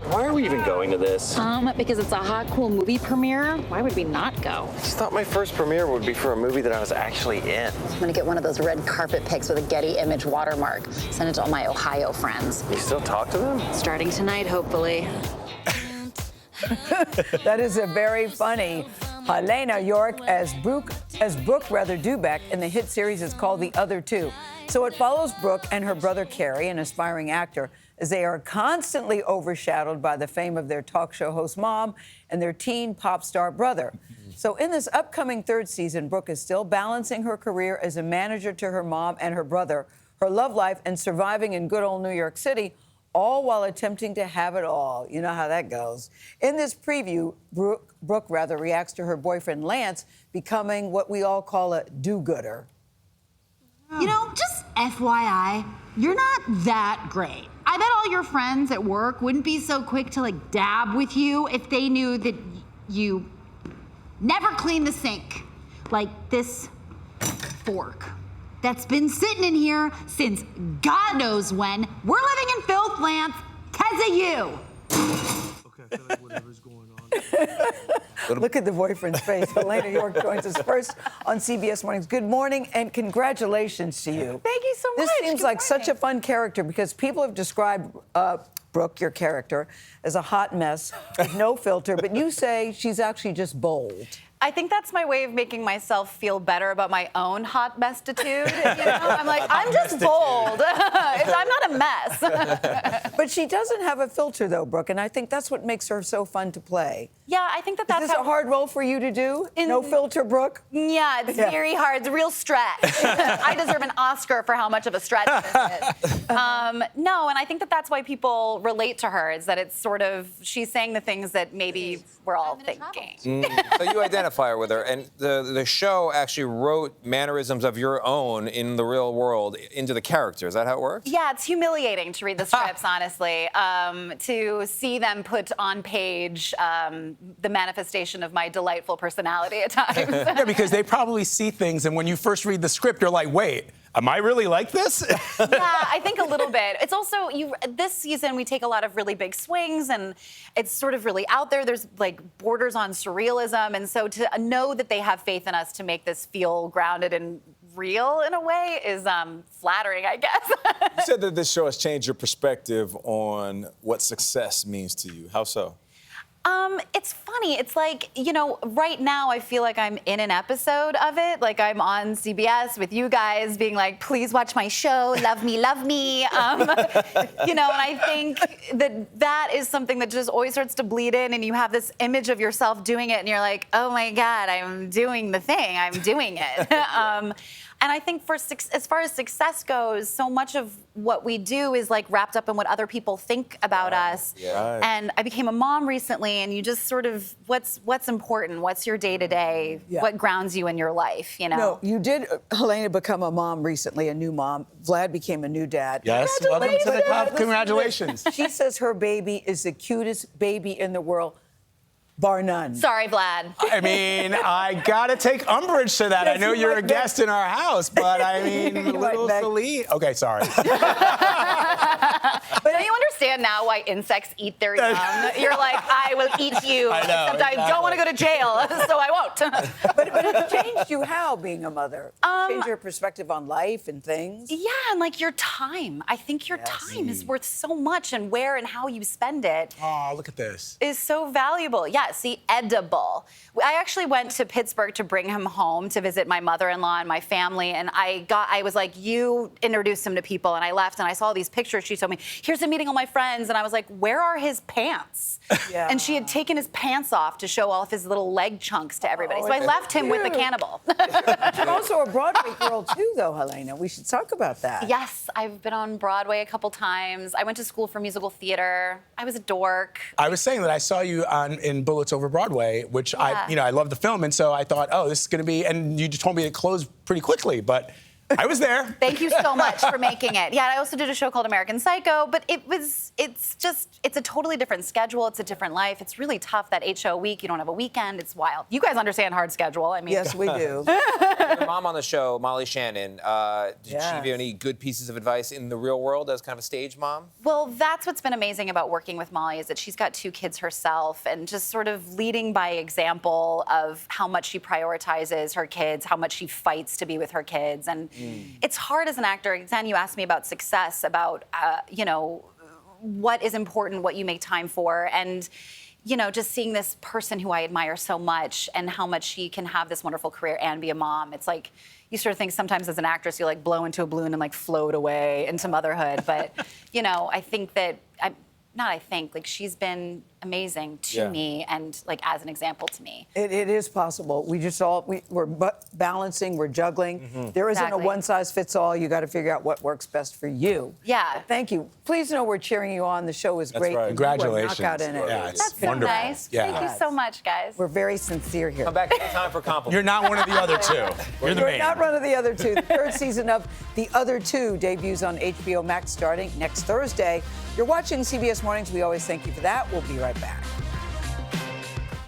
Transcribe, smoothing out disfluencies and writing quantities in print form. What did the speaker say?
Why are we even going to this? Because it's a hot, cool movie premiere. Why would we not go? I just thought my first premiere would be for a movie that I was actually in. I'm gonna get one of those red carpet pics with a Getty Image watermark. Send it to all my Ohio friends. You still talk to them? Starting tonight, hopefully. That is a very funny Heléne Yorke as Brooke Dubeck in the hit series is called The Other Two. So it follows Brooke and her brother Carrie, an aspiring actor, as they are constantly overshadowed by the fame of their talk show host mom and their teen pop star brother. So in this upcoming third season, Brooke is still balancing her career as a manager to her mom and her brother, her love life, and surviving in good old New York City, all while attempting to have it all. You know how that goes. In this preview, Brooke reacts to her boyfriend Lance becoming what we all call a do-gooder. You know, just FYI, you're not that great. I bet all your friends at work wouldn't be so quick to like dab with you if they knew that you never clean the sink. Like this fork that's been sitting in here since God knows when. We're living in filth, Lance, 'cause of you. Okay, I feel like whatever's going on. Look at the boyfriend's face. Heléne Yorke joins us first on CBS Mornings. Good morning and congratulations to you. Thank you so much. This seems like such a fun character because people have described Brooke, your character, as a hot mess with no filter, but you say she's actually just bold. I think that's my way of making myself feel better about my own hot mestitude. You know? I'm like, I'm just bold. I'm not a mess. But she doesn't have a filter, though, Brooke, and I think that's what makes her so fun to play. Yeah, I think that's Is this a hard role for you to do? No filter, Brooke? Yeah, it's very hard. It's a real stretch. I deserve an Oscar for how much of a stretch this is. No, and I think that's why people relate to her, is that it's sort of, she's saying the things that maybe we're all thinking. So you identify her with her, and the show actually wrote mannerisms of your own in the real world into the character. Is that how it works? Yeah, it's humiliating to read the scripts, honestly. To see them put on page the manifestation of my delightful personality at times. Yeah, because they probably see things, and when you first read the script, you're like, wait, am I really like this? Yeah, I think a little bit. It's also, this season, we take a lot of really big swings, and it's sort of really out there. There's like borders on surrealism, and so to know that they have faith in us to make this feel grounded and real in a way is flattering, I guess. You said that this show has changed your perspective on what success means to you. How so? It's funny. It's like, you know, right now I feel like I'm in an episode of it. Like I'm on CBS with you guys being like, please watch my show, love me, love me. You know, and I think that is something that just always starts to bleed in, and you have this image of yourself doing it and you're like, oh my God, I'm doing the thing. I'm doing it. And I think as far as success goes, so much of what we do is like wrapped up in what other people think about us. Yeah. And I became a mom recently, and you just sort of, what's important? What's your day-to-day? Yeah. What grounds you in your life, you know? No, you did, Heléne, become a mom recently, a new mom. Vlad became a new dad. Yes, welcome to the club. Congratulations. She says her baby is the cutest baby in the world, bar none. Sorry, Vlad. I mean, I gotta take umbrage to that. Yes, I know you you're might a guest in our house, but I mean, little beg. Celine. Okay, sorry. But don't you understand now why insects eat their young? You're like, I will eat you, I know, except I don't want to go to jail, so I won't. But it changed you how, being a mother? Changed your perspective on life and things? Yeah, and like your time. I think your time is worth so much, and where and how you spend it Oh, look at this. is so valuable. Yeah, see, edible. I actually went to Pittsburgh to bring him home to visit my mother-in-law and my family, and I was like, you introduced him to people, and I left, and I saw these pictures. She told me, here's him meeting all my friends, and I was like, where are his pants? Yeah. And she had taken his pants off to show all of his little leg chunks to everybody. Oh, So I that's left him with the cute. cannibal. You're also a Broadway girl, too, though, Heléne. We should talk about that. Yes, I've been on Broadway a couple times. I went to school for musical theater. I was a dork. I was saying that I saw you in Bullets Over Broadway, which Yeah. I love the film, and so I thought, oh, this is going to be, and you just told me it closed pretty quickly, but I was there. Thank you so much for making it. Yeah, I also did a show called American Psycho, but it's a totally different schedule. It's a different life. It's really tough, that 8-show a week. You don't have a weekend. It's wild. You guys understand hard schedule. I mean, Yes, we do. Your mom on the show, Molly Shannon, did she Yes. give you any good pieces of advice in the real world as kind of a stage mom? Well, that's what's been amazing about working with Molly, is that she's got 2 kids herself, and just sort of leading by example of how much she prioritizes her kids, how much she fights to be with her kids. And it's hard as an actor. Then you asked me about success, about, what is important, what you make time for. And, just seeing this person who I admire so much and how much she can have this wonderful career and be a mom. It's like, you sort of think sometimes as an actress, you like blow into a balloon and like float away into motherhood. But, I think that, she's been amazing to me and like as an example to me. It is possible. We're balancing, we're juggling. There isn't Exactly. a one size fits all. You got to figure out what works best for you. Yeah. Thank you. Please know we're cheering you on. The show is great. right. Congratulations. You are a knockout in it. Yeah, it's That's so wonderful. nice. Yeah. Thank you so much, guys. We're very sincere here. Come back anytime for compliments. You're not one of the other 2. You're the You're main. not one of the other 2. The 3rd season of The Other 2 debuts on HBO Max starting next Thursday. You're watching CBS Mornings. We always thank you for that. We'll be right back.